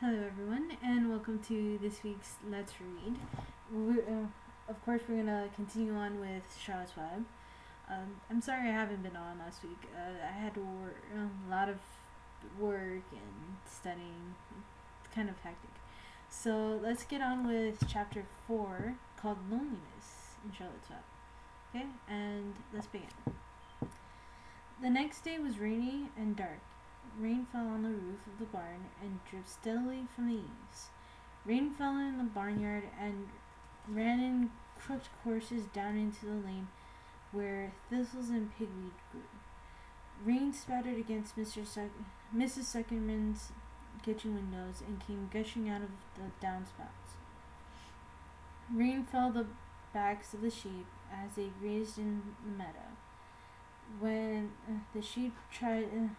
Hello, everyone, and welcome to this week's Let's Read. Of course, we're gonna continue on with Charlotte's Web. I'm sorry I haven't been on last week. I had to work, a lot of work and studying. It's kind of hectic. So let's get on with chapter 4 called Loneliness in Charlotte's Web. Okay, and let's begin. The next day was rainy and dark. Rain fell on the roof of the barn and dripped steadily from the eaves. Rain fell in the barnyard and ran in crooked courses down into the lane where thistles and pigweed grew. Rain spattered against Mrs. Suckerman's kitchen windows and came gushing out of the downspouts. Rain fell the backs of the sheep as they grazed in the meadow. When the sheep tired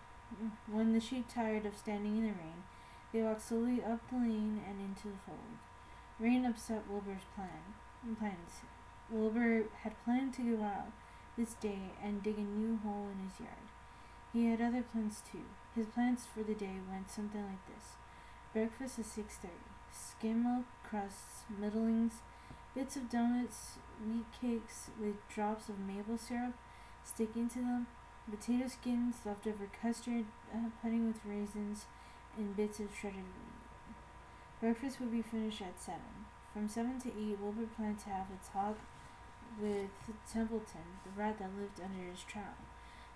of standing in the rain, they walked slowly up the lane and into the fold. Rain upset Wilbur's plans. Wilbur had planned to go out this day and dig a new hole in his yard. He had other plans too. His plans for the day went something like this: breakfast at 6:30, skim milk, crusts, middlings, bits of donuts, wheat cakes with drops of maple syrup sticking to them, potato skins, leftover custard, pudding with raisins, and bits of shredded wheat. Breakfast would be finished at 7. From 7 to 8, Wilbur planned to have a talk with Templeton, the rat that lived under his trowel.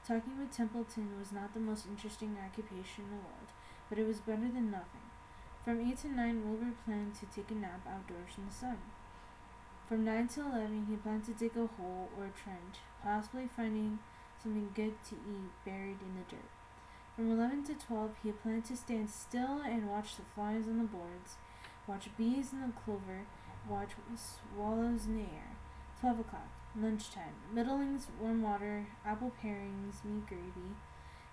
Talking with Templeton was not the most interesting occupation in the world, but it was better than nothing. From 8 to 9, Wilbur planned to take a nap outdoors in the sun. From 9 to 11, he planned to dig a hole or a trench, possibly finding something good to eat buried in the dirt. From 11 to 12, he planned to stand still and watch the flies on the boards, watch bees in the clover, watch swallows in the air. 12 o'clock, lunchtime, middlings, warm water, apple parings, meat gravy,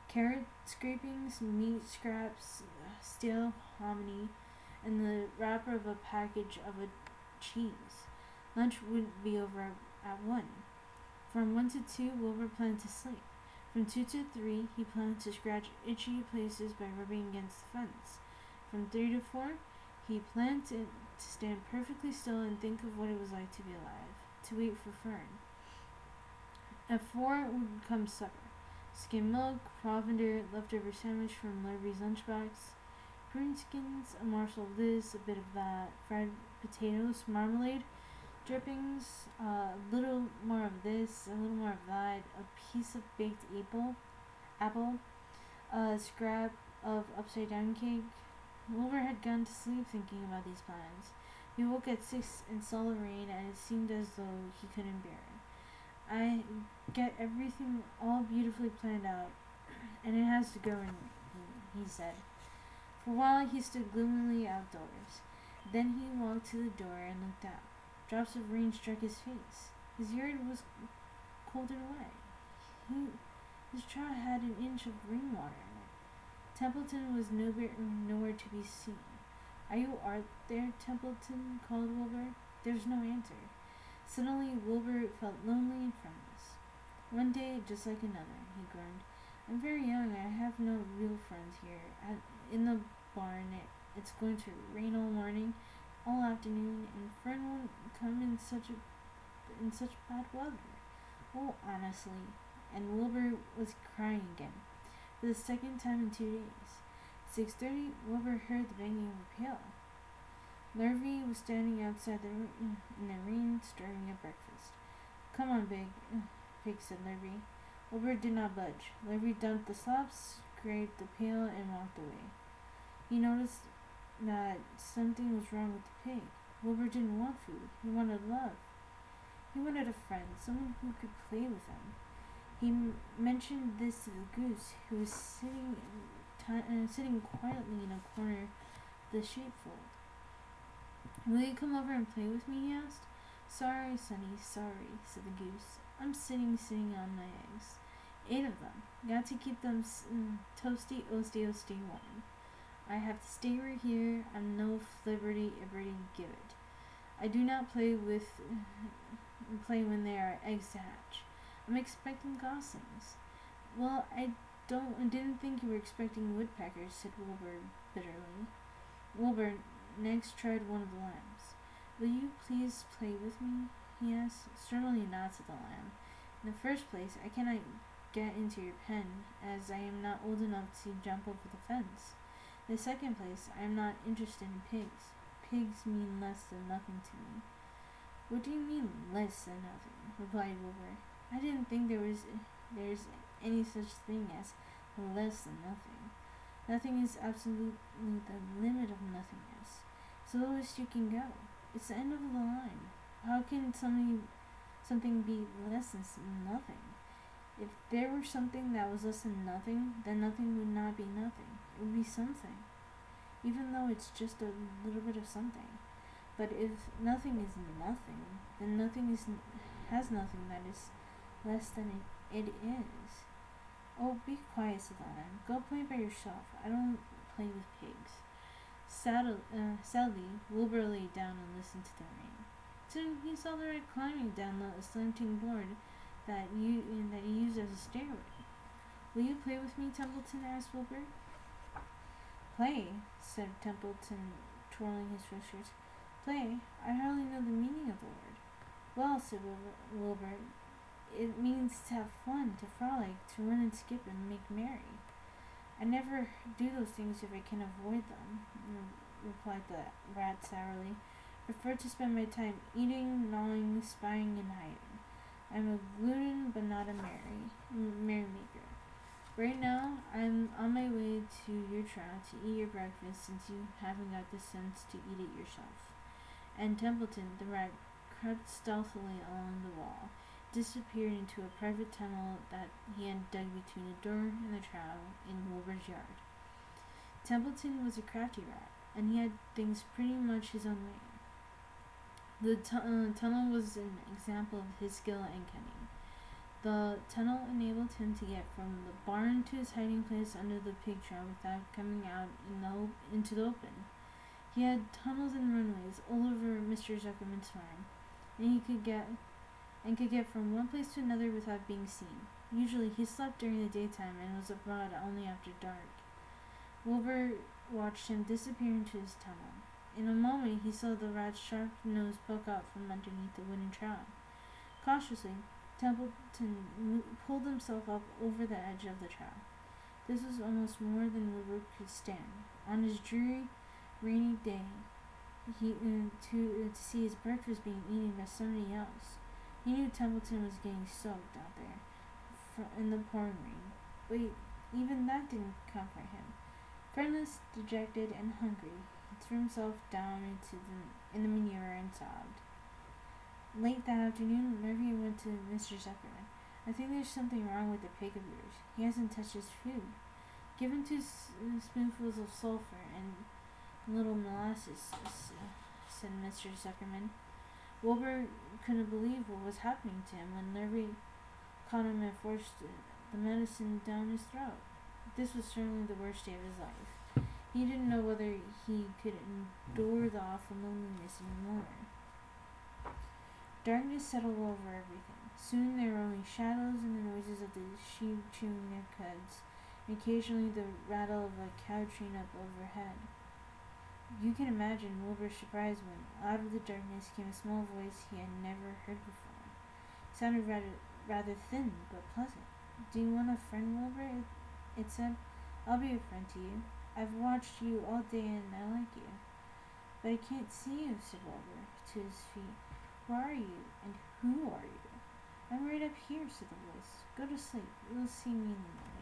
carrot scrapings, meat scraps, stale hominy, and the wrapper of a package of a cheese. Lunch would be over at 1. From 1 to 2, Wilbur planned to sleep. From 2 to 3, he planned to scratch itchy places by rubbing against the fence. From 3 to 4, he planned to stand perfectly still and think of what it was like to be alive, to wait for Fern. At 4 would come supper: skim milk, provender, leftover sandwich from Larry's lunchbox, prune skins, a morsel of this, a bit of that, fried potatoes, marmalade, drippings, a little more of this, a little more of that, a piece of baked apple, a scrap of upside down cake. Wilbur had gone to sleep thinking about these plans. He woke at 6 and saw the rain, and it seemed as though he couldn't bear it. I get everything all beautifully planned out, and it has to go in, he said. For a while he stood gloomily outdoors. Then he walked to the door and looked out. Drops of rain struck his face. His yard was colded away. His trout had an inch of rainwater in it. Templeton was nowhere to be seen. "Are you out there, Templeton?" called Wilbur. There was no answer. Suddenly Wilbur felt lonely and friendless. "One day just like another," he groaned. "I'm very young. I have no real friends here. In the barn it's going to rain all morning, all afternoon, and Fern won't come in such bad weather. Oh, honestly." And Wilbur was crying again, for the second time in 2 days. 6:30, Wilbur heard the banging of a pail. Larry was standing outside in the rain, stirring up breakfast. "Come on, Pig," said Larry. Wilbur did not budge. Larry dumped the slops, scraped the pail, and walked away. He noticed that something was wrong with the pig. Wilbur didn't want food. He wanted love. He wanted a friend, someone who could play with him. He mentioned this to the goose, who was sitting quietly in a corner of the sheepfold. "Will you come over and play with me?" he asked. "Sorry, Sonny, sorry," said the goose. "I'm sitting on my eggs. 8 of them. Got to keep them toasty, oasty warm. I have to stay right here. I'm no flibberty give it. I do not play when there are eggs to hatch. I'm expecting goslings." "Well, I didn't think you were expecting woodpeckers," said Wilbur bitterly. Wilbur next tried one of the lambs. "Will you please play with me?" he asked. "Certainly not," said the lamb. "In the first place, I cannot get into your pen, as I am not old enough to jump over the fence. In the second place, I am not interested in pigs. Pigs mean less than nothing to me." "What do you mean, less than nothing?" replied Wilbur. "I didn't think there's any such thing as less than nothing. Nothing is absolutely the limit of nothingness. It's the lowest you can go. It's the end of the line. How can something be less than nothing? If there were something that was less than nothing, then nothing would not be nothing. It would be something, even though it's just a little bit of something. But if nothing is nothing, then has nothing that is less than it is." "Oh, be quiet," said the lamb. "Go play by yourself. I don't play with pigs." Sadly, Wilbur lay down and listened to the rain. Soon he saw the rat climbing down the slanting board that he used as a stairway. "Will you play with me, Templeton?" asked Wilbur. "Play?" said Templeton, twirling his whiskers. "Play? I hardly know the meaning of the word." "Well," said Wilbur, "it means to have fun, to frolic, to run and skip and make merry." "I never do those things if I can avoid them," replied the rat sourly. "I prefer to spend my time eating, gnawing, spying, and hiding. I'm a glutton, but not a merrymaker. Right now, I'm on my way to your trough to eat your breakfast, since you haven't got the sense to eat it yourself." And Templeton, the rat, crept stealthily along the wall, disappeared into a private tunnel that he had dug between the door and the trough in Wilbur's yard. Templeton was a crafty rat, and he had things pretty much his own way. The tunnel was an example of his skill and cunning. The tunnel enabled him to get from the barn to his hiding place under the pig trough without coming out into the open. He had tunnels and runways all over Mr. Zuckerman's farm, and he could get from one place to another without being seen. Usually he slept during the daytime and was abroad only after dark. Wilbur watched him disappear into his tunnel. In a moment he saw the rat's sharp nose poke out from underneath the wooden trough. Cautiously, Templeton pulled himself up over the edge of the trough. This was almost more than Wilbur could stand. On his dreary, rainy day, to see his breakfast being eaten by somebody else. He knew Templeton was getting soaked out there in the pouring rain, but even that didn't comfort him. Friendless, dejected, and hungry, he threw himself down in the manure and sobbed. Late that afternoon, Murphy went to Mr. Zuckerman. "I think there's something wrong with the pig of yours. He hasn't touched his food. Give him 2 spoonfuls of sulphur and a little molasses," said Mr. Zuckerman. Wilbur couldn't believe what was happening to him when Murphy caught him and forced the medicine down his throat. This was certainly the worst day of his life. He didn't know whether he could endure the awful loneliness anymore. Darkness settled over everything. Soon there were only shadows and the noises of the sheep chewing their cuds, and occasionally the rattle of a cow train up overhead. You can imagine Wilbur's surprise when, out of the darkness, came a small voice he had never heard before. It sounded rather thin, but pleasant. "Do you want a friend, Wilbur?" it said. "I'll be a friend to you. I've watched you all day and I like you." "But I can't see you," said Wilbur, to his feet. "Where are you, and who are you?" "I'm right up here," said the voice. "Go to sleep. You'll see me in the morning."